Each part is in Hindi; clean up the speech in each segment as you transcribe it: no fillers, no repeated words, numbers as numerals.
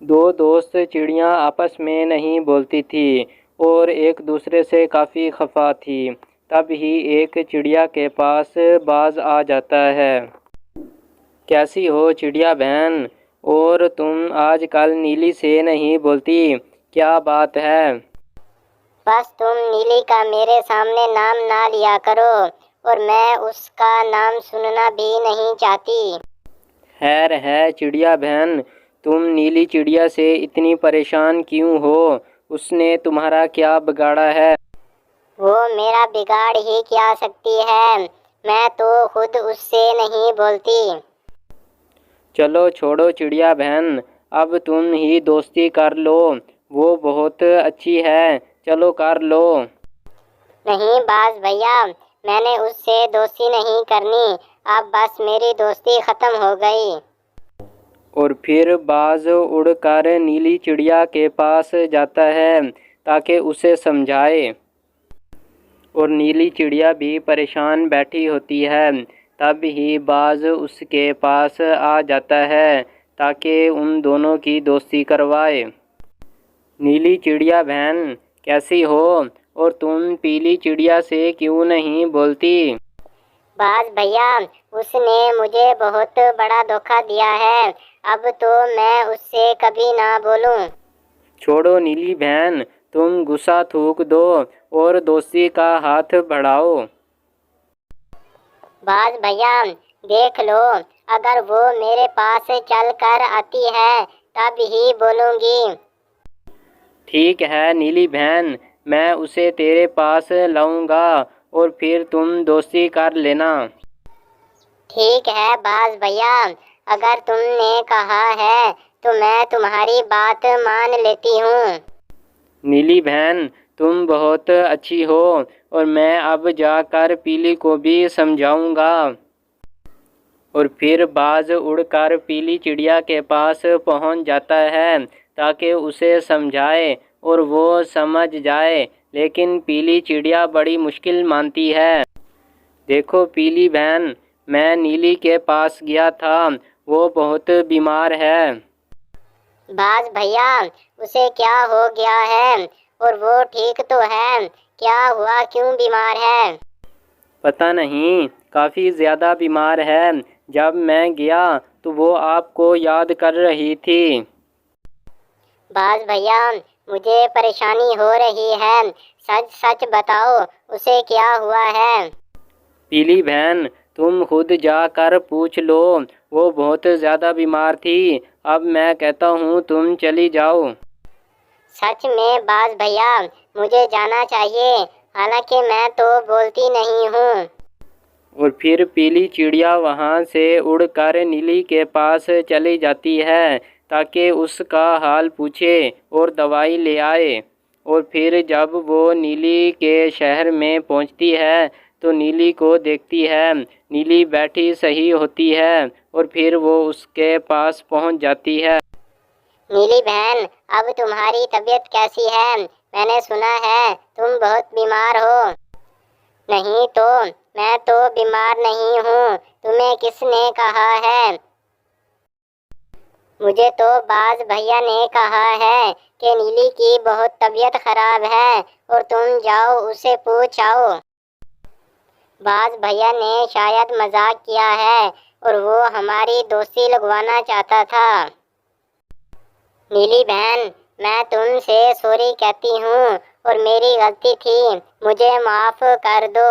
दो दोस्त चिड़ियाँ आपस में नहीं बोलती थी और एक दूसरे से काफ़ी खफा थी। तब ही एक चिड़िया के पास बाज आ जाता है। कैसी हो चिड़िया बहन? और तुम आजकल नीली से नहीं बोलती, क्या बात है? बस तुम नीली का मेरे सामने नाम ना लिया करो और मैं उसका नाम सुनना भी नहीं चाहती। खैर है चिड़िया बहन, तुम नीली चिड़िया से इतनी परेशान क्यों हो? उसने तुम्हारा क्या बिगाड़ा है? वो मेरा बिगाड़ ही क्या सकती है, मैं तो खुद उससे नहीं बोलती। चलो छोड़ो चिड़िया बहन, अब तुम ही दोस्ती कर लो, वो बहुत अच्छी है, चलो कर लो। नहीं बाज भैया, मैंने उससे दोस्ती नहीं करनी, अब बस मेरी दोस्ती खत्म हो गई। और फिर बाज उड़कर नीली चिड़िया के पास जाता है ताकि उसे समझाए। और नीली चिड़िया भी परेशान बैठी होती है। तब ही बाज उसके पास आ जाता है ताकि उन दोनों की दोस्ती करवाए। नीली चिड़िया बहन कैसी हो? और तुम पीली चिड़िया से क्यों नहीं बोलती? बाज भैया, उसने मुझे बहुत बड़ा धोखा दिया है, अब तो मैं उससे कभी ना बोलूं। छोड़ो नीली बहन, तुम गुस्सा थूक दो और दोस्ती का हाथ बढ़ाओ। बाज भैया, देख लो, अगर वो मेरे पास चल कर आती है तब ही बोलूंगी। ठीक है नीली बहन, मैं उसे तेरे पास लाऊंगा और फिर तुम दोस्ती कर लेना। ठीक है बाज भैया, अगर तुमने कहा है तो मैं तुम्हारी बात मान लेती हूँ। नीली बहन तुम बहुत अच्छी हो और मैं अब जाकर पीली को भी समझाऊंगा। और फिर बाज उड़कर पीली चिड़िया के पास पहुंच जाता है ताकि उसे समझाए और वो समझ जाए, लेकिन पीली चिड़िया बड़ी मुश्किल मानती है। देखो पीली बहन, मैं नीली के पास गया था, वो बहुत बीमार है। बाज भैया, उसे क्या हो गया है और वो ठीक तो है, क्या हुआ, क्यों बीमार है? पता नहीं, काफ़ी ज़्यादा बीमार है। जब मैं गया तो वो आपको याद कर रही थी। बाज भैया, मुझे परेशानी हो रही है, सच सच बताओ, उसे क्या हुआ है? पीली बहन तुम खुद जाकर पूछ लो, वो बहुत ज़्यादा बीमार थी। अब मैं कहता हूँ तुम चली जाओ। सच में बाज भैया, मुझे जाना चाहिए, हालांकि मैं तो बोलती नहीं हूँ। और फिर पीली चिड़िया वहाँ से उड़कर नीली के पास चली जाती है ताकि उसका हाल पूछे और दवाई ले आए। और फिर जब वो नीली के शहर में पहुँचती है तो नीली को देखती है। नीली बैठी सही होती है और फिर वो उसके पास पहुँच जाती है। नीली बहन, अब तुम्हारी तबीयत कैसी है? मैंने सुना है तुम बहुत बीमार हो। नहीं तो, मैं तो बीमार नहीं हूँ, तुम्हें किसने कहा है? मुझे तो बाज भैया ने कहा है कि नीली की बहुत तबीयत खराब है और तुम जाओ उसे पूछ आओ। बाज भैया ने शायद मजाक किया है और वो हमारी दोस्ती लगवाना चाहता था। नीली बहन, मैं तुमसे सॉरी कहती हूँ और मेरी गलती थी, मुझे माफ़ कर दो।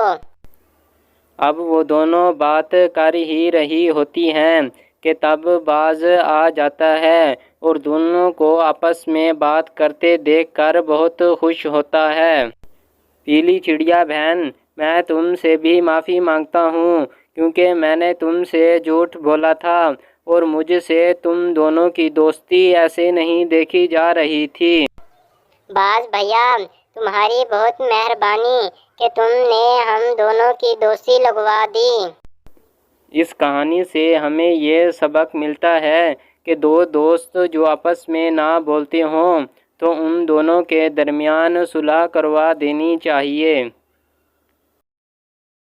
अब वो दोनों बात कर ही रही होती हैं कि तब बाज आ जाता है और दोनों को आपस में बात करते देखकर बहुत खुश होता है। पीली चिड़िया बहन, मैं तुमसे भी माफ़ी मांगता हूँ क्योंकि मैंने तुमसे झूठ बोला था और मुझसे तुम दोनों की दोस्ती ऐसे नहीं देखी जा रही थी। बाज भैया, तुम्हारी बहुत मेहरबानी कि तुमने हम दोनों की दोस्ती लगवा दी। इस कहानी से हमें ये सबक मिलता है कि दो दोस्त जो आपस में ना बोलते हों तो उन दोनों के दरमियान सुलह करवा देनी चाहिए।